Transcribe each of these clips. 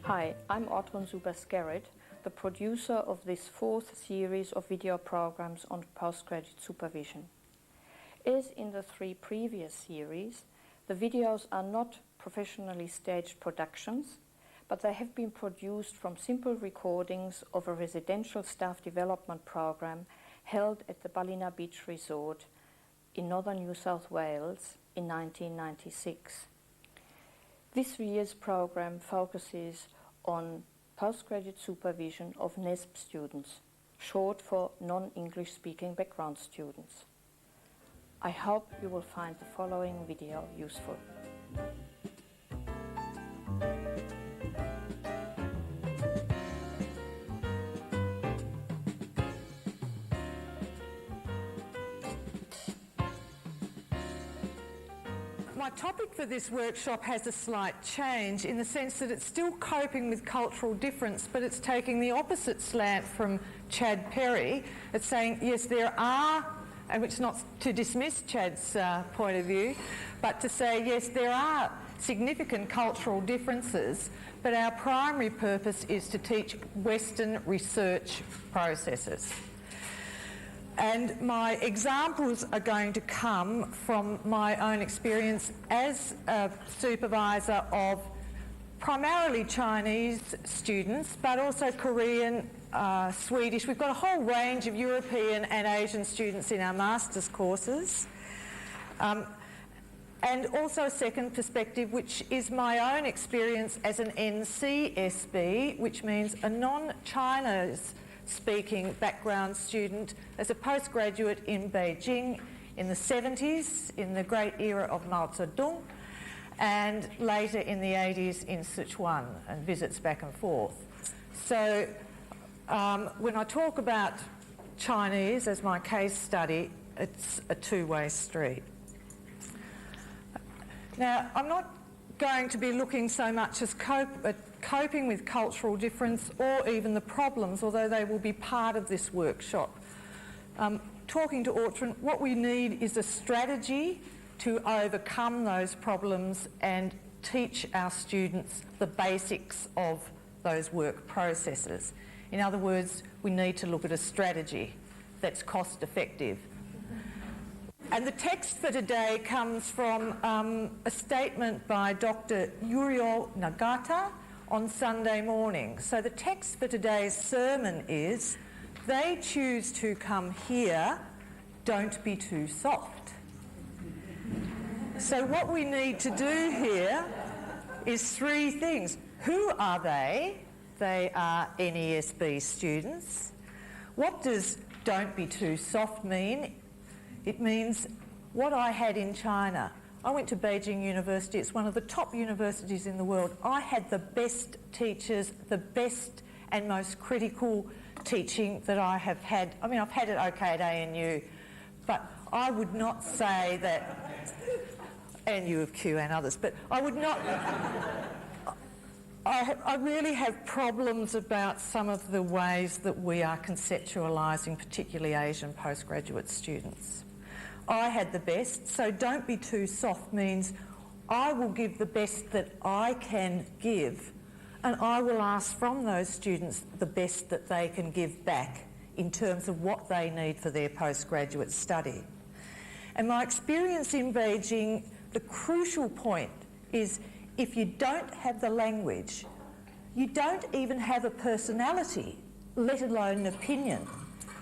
Hi, I'm Otrun Zuber-Skerrit, the producer of this fourth series of video programs on postgraduate supervision. As in the three previous series, the videos are not professionally staged productions, but they have been produced from simple recordings of a residential staff development program held at the Ballina Beach Resort in northern New South Wales in 1996. This year's program focuses on postgraduate supervision of NESP students, short for non-English speaking background students. I hope you will find the following video useful. My topic for this workshop has a slight change in the sense that it's still coping with cultural difference, but it's taking the opposite slant from Chad Perry. It's saying, yes, there are, and it's not to dismiss Chad's point of view, but to say, yes, there are significant cultural differences, but our primary purpose is to teach Western research processes. And my examples are going to come from my own experience as a supervisor of primarily Chinese students, but also Korean, Swedish. We've got a whole range of European and Asian students in our master's courses. And also a second perspective, which is my own experience as an NCSB, which means a non-Chinese speaking background student as a postgraduate in Beijing in the 70s, in the great era of Mao Zedong, and later in the 80s in Sichuan, and visits back and forth. So when I talk about Chinese as my case study, it's a two-way street. Now, I'm not going to be looking so much as coping with cultural difference or even the problems, although they will be part of this workshop. Talking to Otrun, what we need is a strategy to overcome those problems and teach our students the basics of those work processes. In other words, we need to look at a strategy that's cost effective. And the text for today comes from a statement by Dr. Uriel Nagata on Sunday morning. So the text for today's sermon is, "They choose to come here, don't be too soft." So what we need to do here is three things. Who are they? They are NESB students. What does "don't be too soft" mean? It means what I had in China. I went to Beijing University. It's one of the top universities in the world. I had the best teachers, the best and most critical teaching that I have had. I mean, I've had it okay at ANU, but I would not say that, and U of Q and others, but I would not, I really have problems about some of the ways that we are conceptualising, particularly Asian postgraduate students. I had the best, so "don't be too soft" means I will give the best that I can give, and I will ask from those students the best that they can give back in terms of what they need for their postgraduate study. And my experience in Beijing, the crucial point is if you don't have the language, you don't even have a personality, let alone an opinion.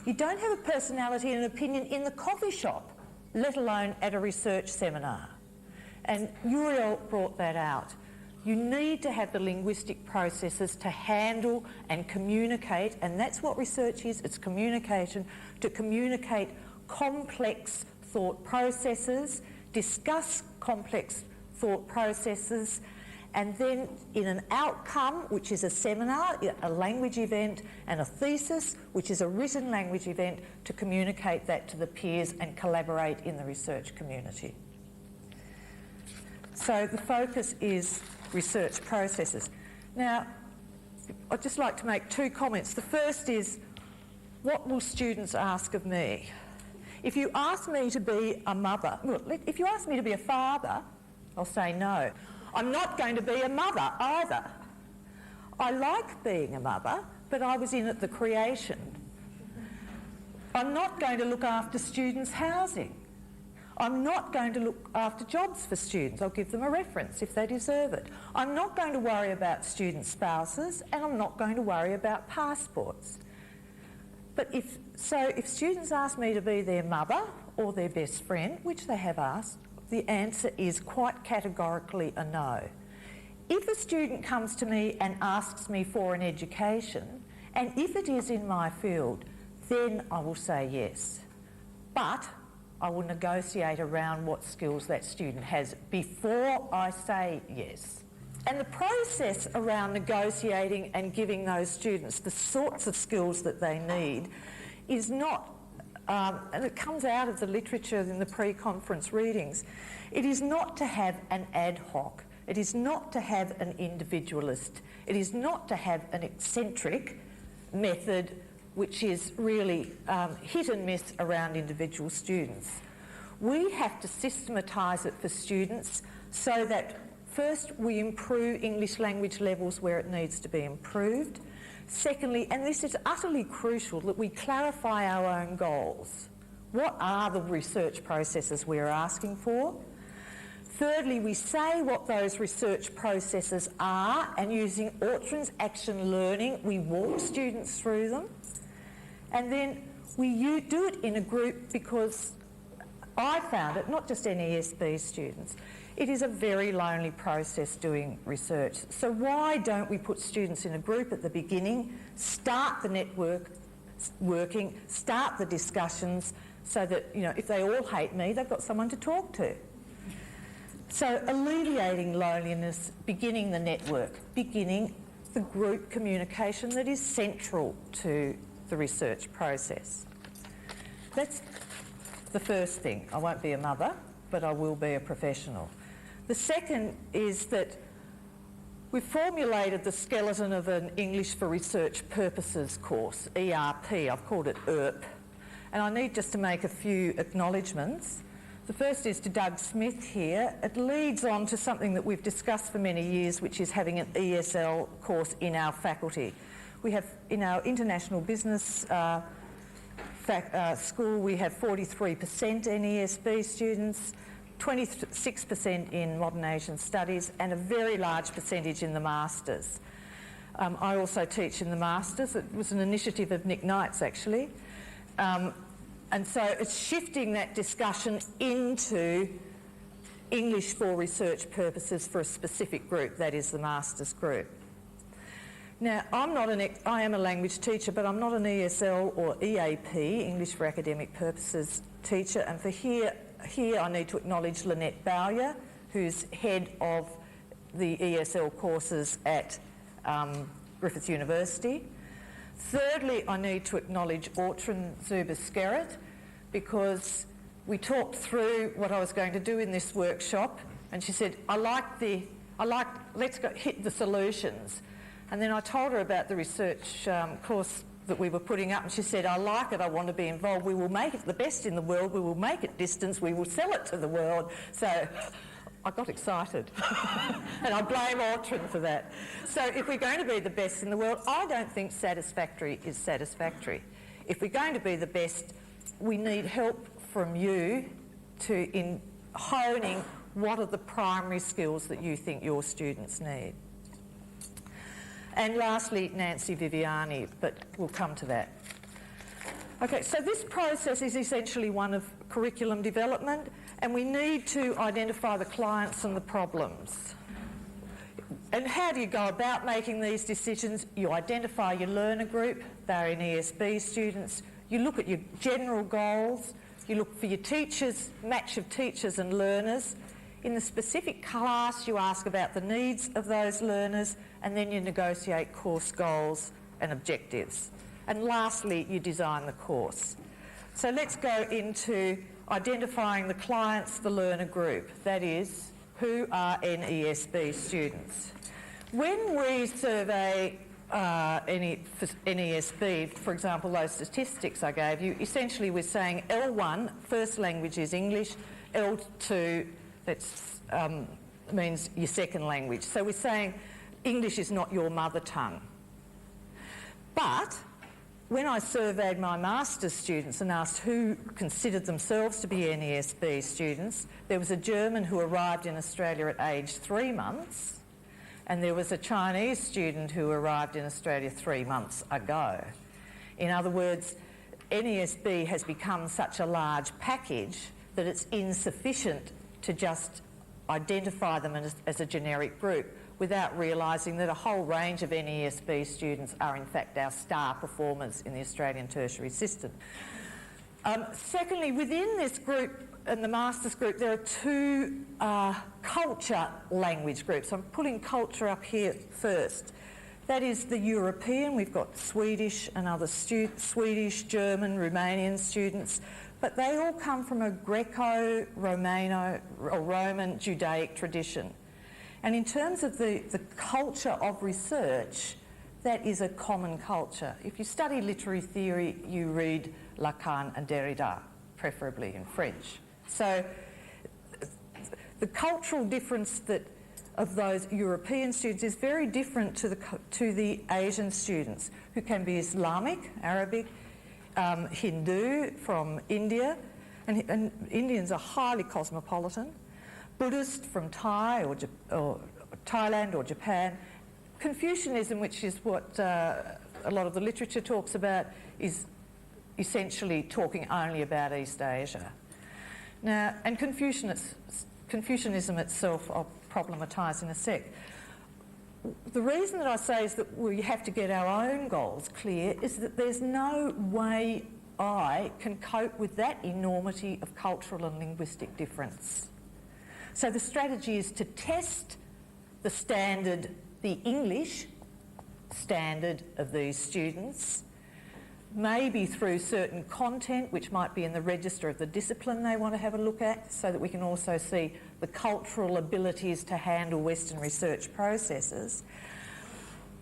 You don't have a personality and an opinion in the coffee shop, let alone at a research seminar. And Uriel brought that out. You need to have the linguistic processes to handle and communicate, and that's what research is, it's communication, to communicate complex thought processes, discuss complex thought processes, and then in an outcome, which is a seminar, a language event, and a thesis, which is a written language event, to communicate that to the peers and collaborate in the research community. So the focus is research processes. Now, I'd just like to make two comments. The first is, what will students ask of me? If you ask me to be a mother, well, if you ask me to be a father, I'll say no. I'm not going to be a mother either. I like being a mother, but I was in at the creation. I'm not going to look after students' housing. I'm not going to look after jobs for students. I'll give them a reference if they deserve it. I'm not going to worry about student spouses, and I'm not going to worry about passports. But if students ask me to be their mother or their best friend, which they have asked, the answer is quite categorically a no. If a student comes to me and asks me for an education, and if it is in my field, then I will say yes. But I will negotiate around what skills that student has before I say yes. And the process around negotiating and giving those students the sorts of skills that they need is not, and it comes out of the literature in the pre-conference readings, it is not to have an ad hoc, it is not to have an individualist, it is not to have an eccentric method which is really hit and miss around individual students. We have to systematise it for students so that first we improve English language levels where it needs to be improved. Secondly, and this is utterly crucial, that we clarify our own goals. What are the research processes we're asking for? Thirdly, we say what those research processes are, and using Ortron's action learning, we walk students through them. And then we do it in a group because I found it, not just NESB students, it is a very lonely process doing research. So why don't we put students in a group at the beginning, start the network working, start the discussions so that, you know, if they all hate me, they've got someone to talk to. So alleviating loneliness, beginning the network, beginning the group communication that is central to the research process. That's the first thing. I won't be a mother, but I will be a professional. The second is that we've formulated the skeleton of an English for Research Purposes course, ERP. I've called it ERP. And I need just to make a few acknowledgements. The first is to Doug Smith here. It leads on to something that we've discussed for many years, which is having an ESL course in our faculty. We have, in our international business school, we have 43% NESB students, 26% in modern Asian studies, and a very large percentage in the masters. I also teach in the masters. It was an initiative of Nick Knight's, actually. And so it's shifting that discussion into English for research purposes for a specific group, that is the masters group. Now, I am a language teacher, but I'm not an ESL or EAP, English for Academic Purposes teacher, and for here I need to acknowledge Lynette Bowyer, who's head of the ESL courses at Griffith University. Thirdly, I need to acknowledge Ortron Zuber-Skerritt, because we talked through what I was going to do in this workshop, and she said, let's go hit the solutions. And then I told her about the research course that we were putting up, and she said, I like it, I want to be involved, we will make it the best in the world, we will make it distance, we will sell it to the world. So I got excited and I blame Ortron for that. So if we're going to be the best in the world, I don't think satisfactory is satisfactory. If we're going to be the best, we need help from you in honing what are the primary skills that you think your students need. And lastly, Nancy Viviani, but we'll come to that. Okay, so this process is essentially one of curriculum development, and we need to identify the clients and the problems. And how do you go about making these decisions? You identify your learner group, they're NESB students, you look at your general goals, you look for your teachers, match of teachers and learners. In the specific class, you ask about the needs of those learners, and then you negotiate course goals and objectives. And lastly, you design the course. So let's go into identifying the clients, the learner group, that is, who are NESB students. When we survey NESB, for example, those statistics I gave you, essentially we're saying L1, first language is English, L2, that means your second language. So we're saying English is not your mother tongue. But when I surveyed my master's students and asked who considered themselves to be NESB students, there was a German who arrived in Australia at age 3 months, and there was a Chinese student who arrived in Australia 3 months ago. In other words, NESB has become such a large package that it's insufficient to just identify them as a generic group without realising that a whole range of NESB students are in fact our star performers in the Australian tertiary system. Secondly, within this group and the master's group, there are 2 culture language groups. I'm putting culture up here first. That is the European. We've got Swedish and other Swedish, German, Romanian students, but they all come from a Greco-Romano or Roman Judaic tradition. And in terms of the culture of research, that is a common culture. If you study literary theory, you read Lacan and Derrida, preferably in French. So the cultural difference of those European students is very different to the Asian students, who can be Islamic, Arabic, Hindu from India, and Indians are highly cosmopolitan, Buddhist from Thailand or Japan. Confucianism, which is what a lot of the literature talks about, is essentially talking only about East Asia. Now, and Confucianism itself I'll problematise in a sec. The reason that I say is that we have to get our own goals clear is that there's no way I can cope with that enormity of cultural and linguistic difference. So the strategy is to test the standard, the English standard of these students, maybe through certain content which might be in the register of the discipline they want to have a look at, so that we can also see the cultural abilities to handle Western research processes,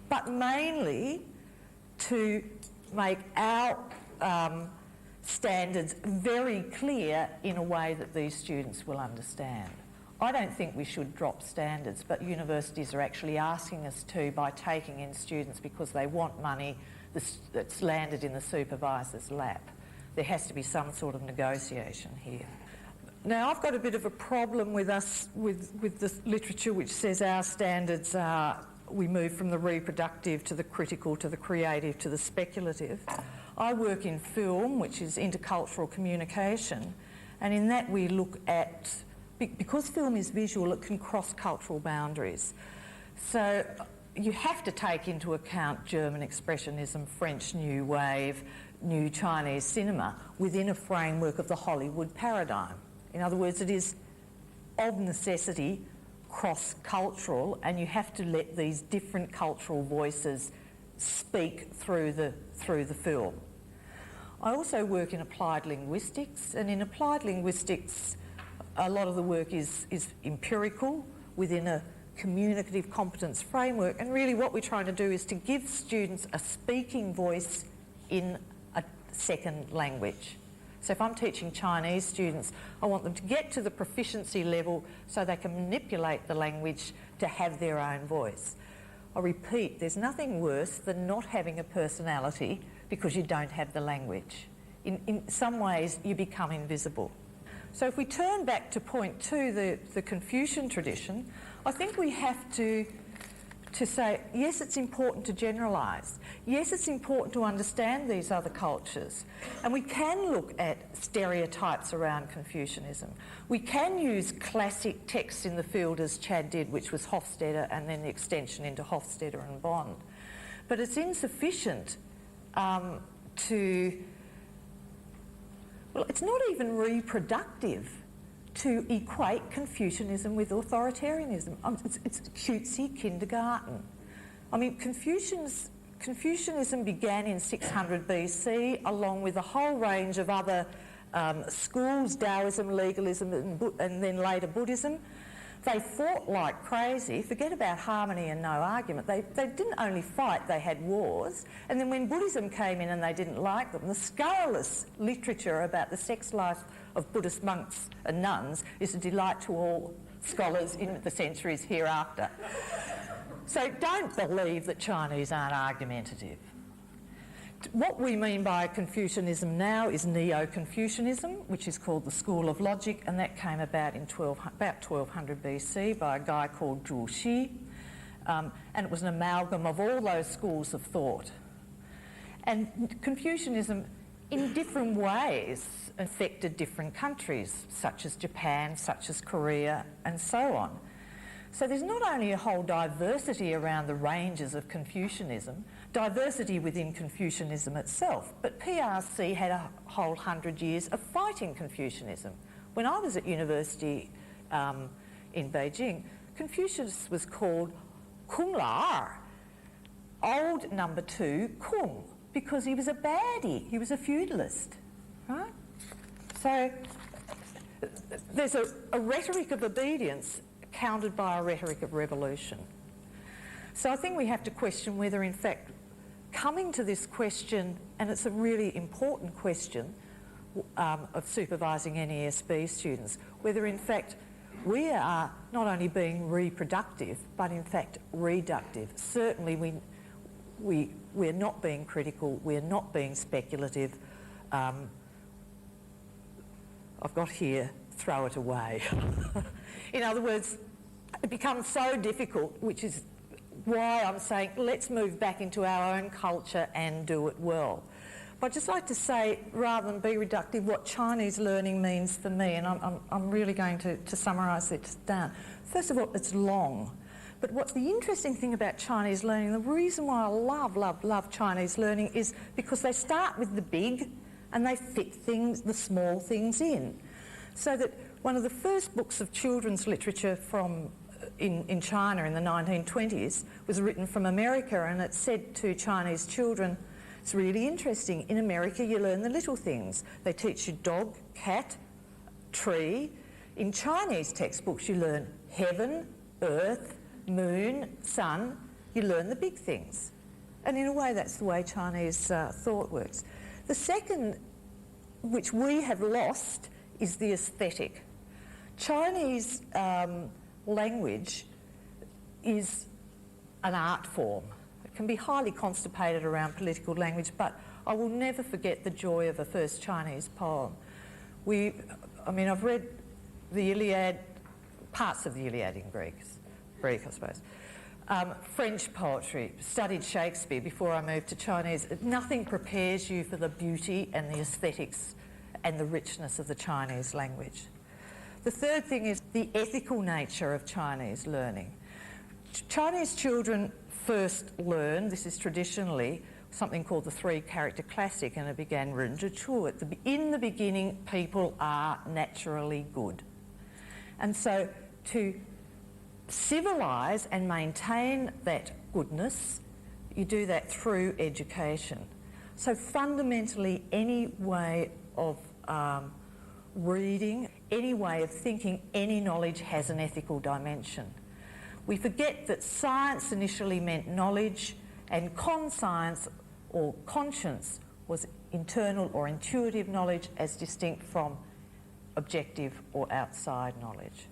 but mainly to make our standards very clear in a way that these students will understand. I don't think we should drop standards, but universities are actually asking us to by taking in students because they want money that's landed in the supervisor's lap. There has to be some sort of negotiation here. Now, I've got a bit of a problem with the literature which says our standards are, we move from the reproductive to the critical to the creative to the speculative. I work in film, which is intercultural communication, and in that we look at, because film is visual, it can cross cultural boundaries. So you have to take into account German Expressionism, French New Wave, New Chinese cinema within a framework of the Hollywood paradigm. In other words, it is of necessity cross-cultural, and you have to let these different cultural voices speak through the film. I also work in applied linguistics, and in applied linguistics a lot of the work is empirical within a communicative competence framework, and really what we're trying to do is to give students a speaking voice in a second language. So if I'm teaching Chinese students, I want them to get to the proficiency level so they can manipulate the language to have their own voice. I repeat, there's nothing worse than not having a personality because you don't have the language. In some ways, you become invisible. So if we turn back to point 2, the Confucian tradition, I think we have to say, yes, it's important to generalise. Yes, it's important to understand these other cultures. And we can look at stereotypes around Confucianism. We can use classic texts in the field as Chad did, which was Hofstadter and then the extension into Hofstadter and Bond. But it's insufficient it's not even reproductive to equate Confucianism with authoritarianism. It's cutesy kindergarten. I mean, Confucianism began in 600 BC along with a whole range of other schools, Taoism, legalism, and then later Buddhism. They fought like crazy. Forget about harmony and no argument. They didn't only fight, they had wars. And then when Buddhism came in and they didn't like them, the scurrilous literature about the sex life of Buddhist monks and nuns is a delight to all scholars in the centuries hereafter. So don't believe that Chinese aren't argumentative. What we mean by Confucianism now is Neo-Confucianism, which is called the School of Logic, and that came about in about 1200 BC by a guy called Zhu Xi, and it was an amalgam of all those schools of thought. And Confucianism, in different ways, affected different countries, such as Japan, such as Korea, and so on. So there's not only a whole diversity around the ranges of Confucianism, diversity within Confucianism itself, but PRC had a whole 100 years of fighting Confucianism. When I was at university in Beijing, Confucius was called Kung La, old number 2 Kung, because he was a baddie, he was a feudalist, right? So there's a rhetoric of obedience countered by a rhetoric of revolution. So I think we have to question whether, in fact, coming to this question, and it's a really important question of supervising NESB students, whether in fact we are not only being reproductive, but in fact reductive. Certainly we're not being critical, we're not being speculative. I've got here, throw it away. In other words, it becomes so difficult, which is why I'm saying let's move back into our own culture and do it well. But I'd just like to say, rather than be reductive, what Chinese learning means for me, and I'm really going to summarise this down. First of all, it's long. But what's the interesting thing about Chinese learning, the reason why I love Chinese learning is because they start with the big and they fit things, the small things in. So that one of the first books of children's literature in China in the 1920s was written from America, and it said to Chinese children, it's really interesting, in America you learn the little things. They teach you dog, cat, tree. In Chinese textbooks you learn heaven, earth, moon, sun. You learn the big things. And in a way that's the way Chinese thought works. The second, which we have lost, is the aesthetic. Chinese language is an art form. It can be highly constipated around political language, but I will never forget the joy of a first Chinese poem. I've read the Iliad, parts of the Iliad in Greek, I suppose. French poetry, studied Shakespeare before I moved to Chinese. Nothing prepares you for the beauty and the aesthetics and the richness of the Chinese language. The third thing is the ethical nature of Chinese learning. Chinese children first learn, this is traditionally, something called the 3-character classic, and it began Ren Zhi Chu. In the beginning, people are naturally good. And so to civilise and maintain that goodness, you do that through education. So fundamentally, any way of reading, any way of thinking, any knowledge has an ethical dimension. We forget that science initially meant knowledge, and conscience or conscience was internal or intuitive knowledge as distinct from objective or outside knowledge.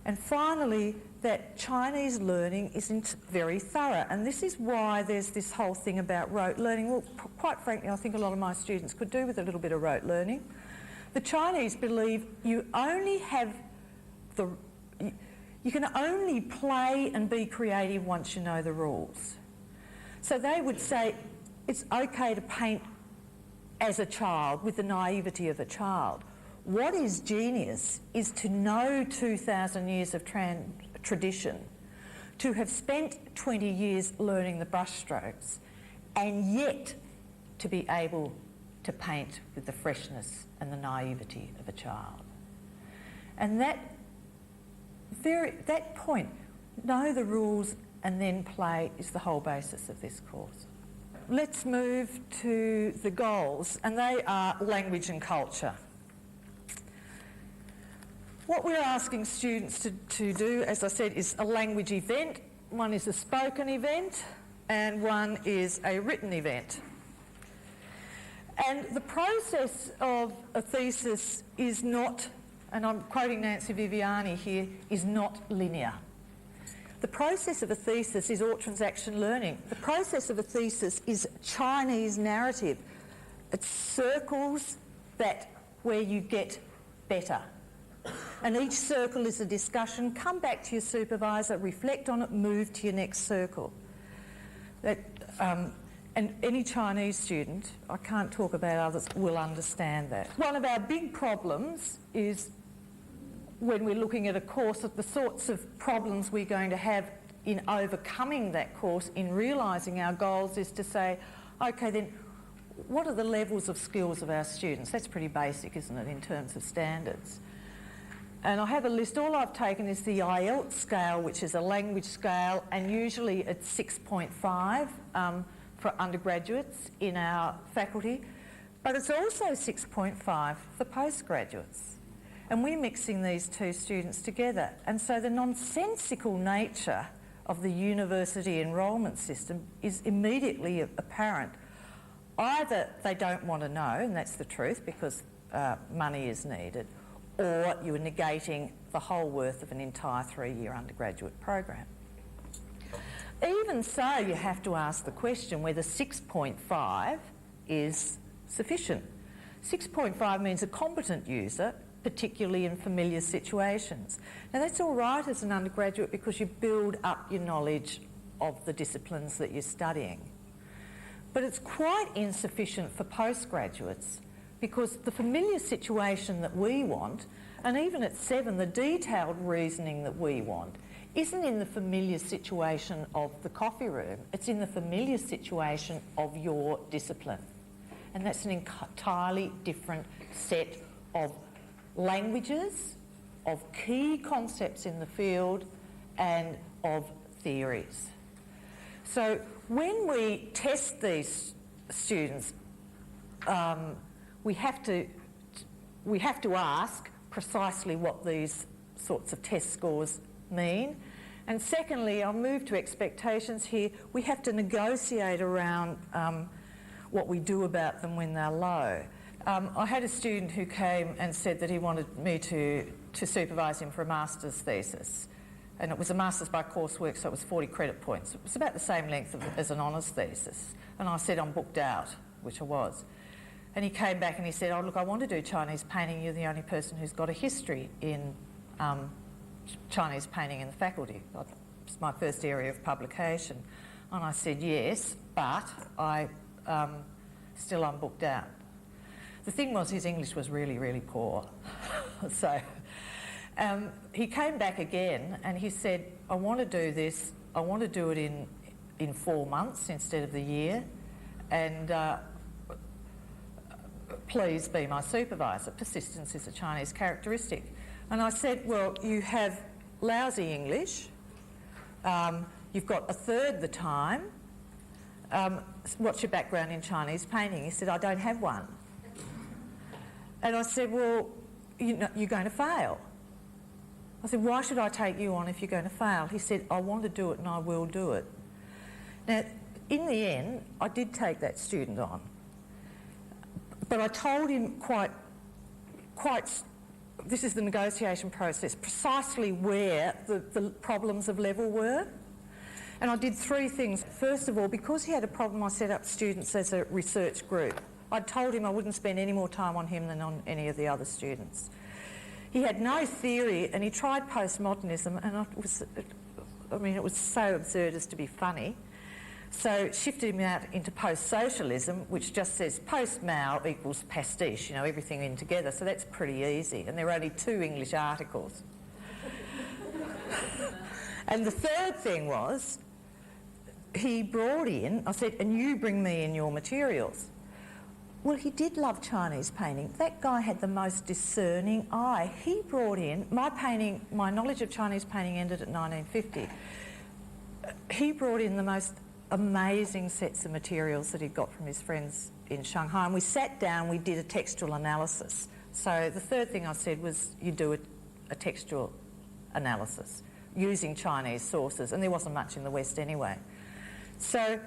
And finally, that Chinese learning isn't very thorough, and this is why there's this whole thing about rote learning. Well, quite frankly, I think a lot of my students could do with a little bit of rote learning. The Chinese believe you only have you can only play and be creative once you know the rules. So they would say it's okay to paint as a child with the naivety of a child. What is genius is to know 2,000 years of tradition, to have spent 20 years learning the brushstrokes, and yet to be able to paint with the freshness and the naivety of a child. And that point, know the rules and then play, is the whole basis of this course. Let's move to the goals, and they are language and culture. What we're asking students to do, as I said, is a language event. One is a spoken event and one is a written event. And the process of a thesis is not, and I'm quoting Nancy Viviani here, is not linear. the process of a thesis is all-transaction learning. The process of a thesis is Chinese narrative. It's circles where you get better. And each circle is a discussion. Come back to your supervisor, reflect on it, move to your next circle. And any Chinese student, I can't talk about others, will understand that. One of our big problems is when we're looking at a course of the sorts of problems we're going to have in overcoming that course, in realising our goals, is to say, okay, then what are the levels of skills of our students? That's pretty basic, isn't it, in terms of standards? And I have a list. All I've taken is the IELTS scale, which is a language scale, and usually it's 6.5 for undergraduates in our faculty, but it's also 6.5 for postgraduates. And we're mixing these two students together. And so the nonsensical nature of the university enrolment system is immediately apparent. Either they don't want to know, and that's the truth, because money is needed, or you are negating the whole worth of an entire 3-year undergraduate program. Even so, you have to ask the question whether 6.5 is sufficient. 6.5 means a competent user, particularly in familiar situations. Now that's all right as an undergraduate because you build up your knowledge of the disciplines that you're studying. But it's quite insufficient for postgraduates because the familiar situation that we want, and even at 7, the detailed reasoning that we want, isn't in the familiar situation of the coffee room, it's in the familiar situation of your discipline. And that's an entirely different set of languages, of key concepts in the field, and of theories. So when we test these students, we have to ask precisely what these sorts of test scores mean. And secondly, I'll move to expectations here. We have to negotiate around what we do about them when they're low. I had a student who came and said that he wanted me to supervise him for a master's thesis. And it was a master's by coursework, so it was 40 credit points. It was about the same length as an honours thesis. And I said, I'm booked out, which I was. And he came back and he said, oh, look, I want to do Chinese painting. You're the only person who's got a history in Chinese painting in the faculty. It's my first area of publication. And I said, yes, but still I'm booked out. The thing was, his English was really, really poor. So he came back again and he said, I want to do this. I want to do it in 4 months instead of the year. And please be my supervisor. Persistence is a Chinese characteristic. And I said, well, you have lousy English. You've got a third the time. What's your background in Chinese painting? He said, I don't have one. And I said, well, you're going to fail. I said, why should I take you on if you're going to fail? He said, I want to do it and I will do it. Now, in the end, I did take that student on. But I told him quite, this is the negotiation process, precisely where the problems of level were. And I did 3 things. First of all, because he had a problem, I set up students as a research group. I told him I wouldn't spend any more time on him than on any of the other students. He had no theory and he tried postmodernism, and it was so absurd as to be funny. So shifted him out into post-socialism, which just says post-Mao equals pastiche, everything in together. So that's pretty easy. And there are only 2 English articles. And the third thing was, he brought in, I said, and you bring me in your materials. Well, he did love Chinese painting. That guy had the most discerning eye. He brought in, my knowledge of Chinese painting ended at 1950. He brought in the most amazing sets of materials that he'd got from his friends in Shanghai, and we sat down, we did a textual analysis. So the third thing I said was, you do a textual analysis using Chinese sources, and there wasn't much in the West anyway. So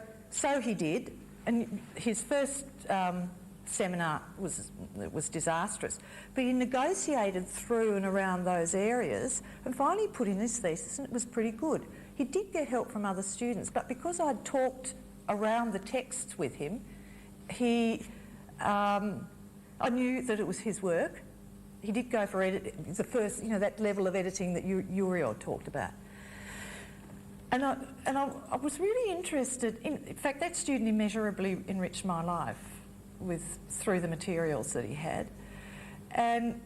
he did, and his first seminar was disastrous, but he negotiated through and around those areas and finally put in his thesis, and it was pretty good. He did get help from other students, but because I'd talked around the texts with him, I knew that it was his work. He did go for the first, that level of editing that Uriel talked about. And I was really interested in fact, that student immeasurably enriched my life through the materials that he had. And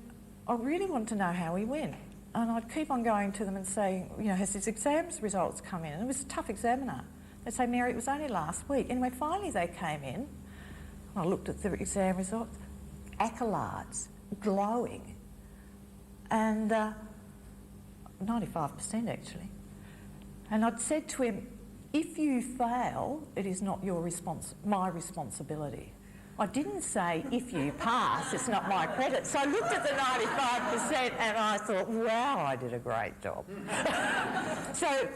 I really wanted to know how he went. And I'd keep on going to them and saying, has his exams results come in? And it was a tough examiner. They'd say, Mary, it was only last week. Anyway, finally they came in. I looked at the exam results, accolades, glowing, and 95% actually. And I'd said to him, if you fail, it is not my responsibility. I didn't say, if you pass, it's not my credit. So I looked at the 95% and I thought, wow, I did a great job. So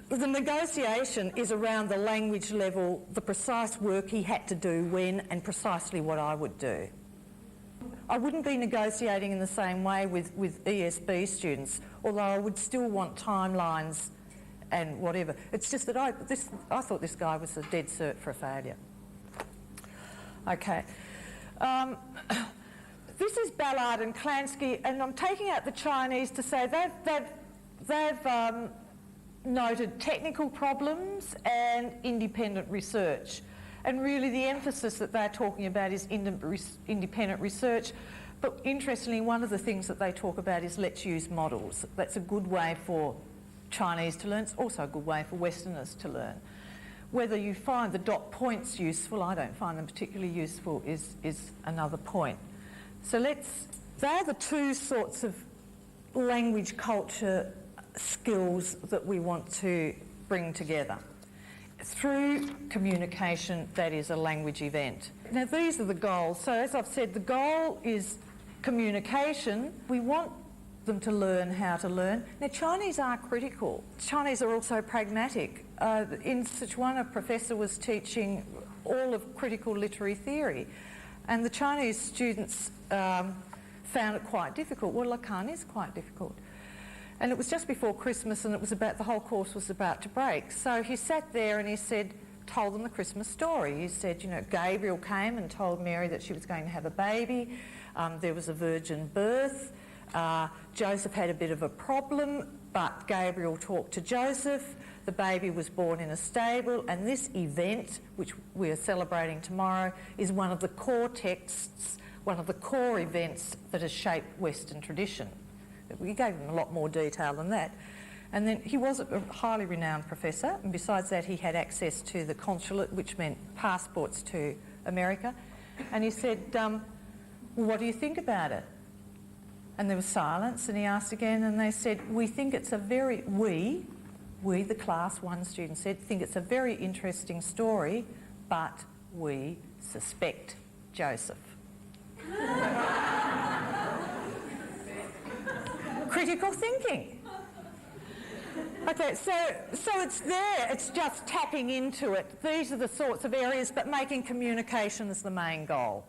the negotiation is around the language level, the precise work he had to do when, and precisely what I would do. I wouldn't be negotiating in the same way with ESB students, although I would still want timelines and whatever. It's just that I thought this guy was a dead cert for a failure. Okay. This is Ballard and Klansky, and I'm taking out the Chinese to say they've noted technical problems and independent research. And really the emphasis that they're talking about is independent research. But interestingly, one of the things that they talk about is let's use models. That's a good way for Chinese to learn. It's also a good way for Westerners to learn. Whether you find the dot points useful, I don't find them particularly useful, is another point. So they're the two sorts of language culture skills that we want to bring together. Through communication, that is a language event. Now these are the goals. So as I've said, the goal is communication. We want them to learn how to learn. Now Chinese are critical. Chinese are also pragmatic. In Sichuan, a professor was teaching all of critical literary theory, and the Chinese students found it quite difficult. Well, Lacan is quite difficult. And it was just before Christmas, and it was the whole course was about to break. So he sat there and he told them the Christmas story. He said, Gabriel came and told Mary that she was going to have a baby. There was a virgin birth. Joseph had a bit of a problem, but Gabriel talked to Joseph. The baby was born in a stable, and this event, which we are celebrating tomorrow, is one of the core texts, one of the core events that has shaped Western tradition. We gave him a lot more detail than that. And then he was a highly renowned professor, and besides that he had access to the consulate, which meant passports to America. And he said, well, what do you think about it? And there was silence, and he asked again, and they said, we think it's a very, we, the class, one student said, think it's a very interesting story, but we suspect Joseph. Critical thinking. Okay, so it's there, it's just tapping into it. These are the sorts of areas, but making communication is the main goal.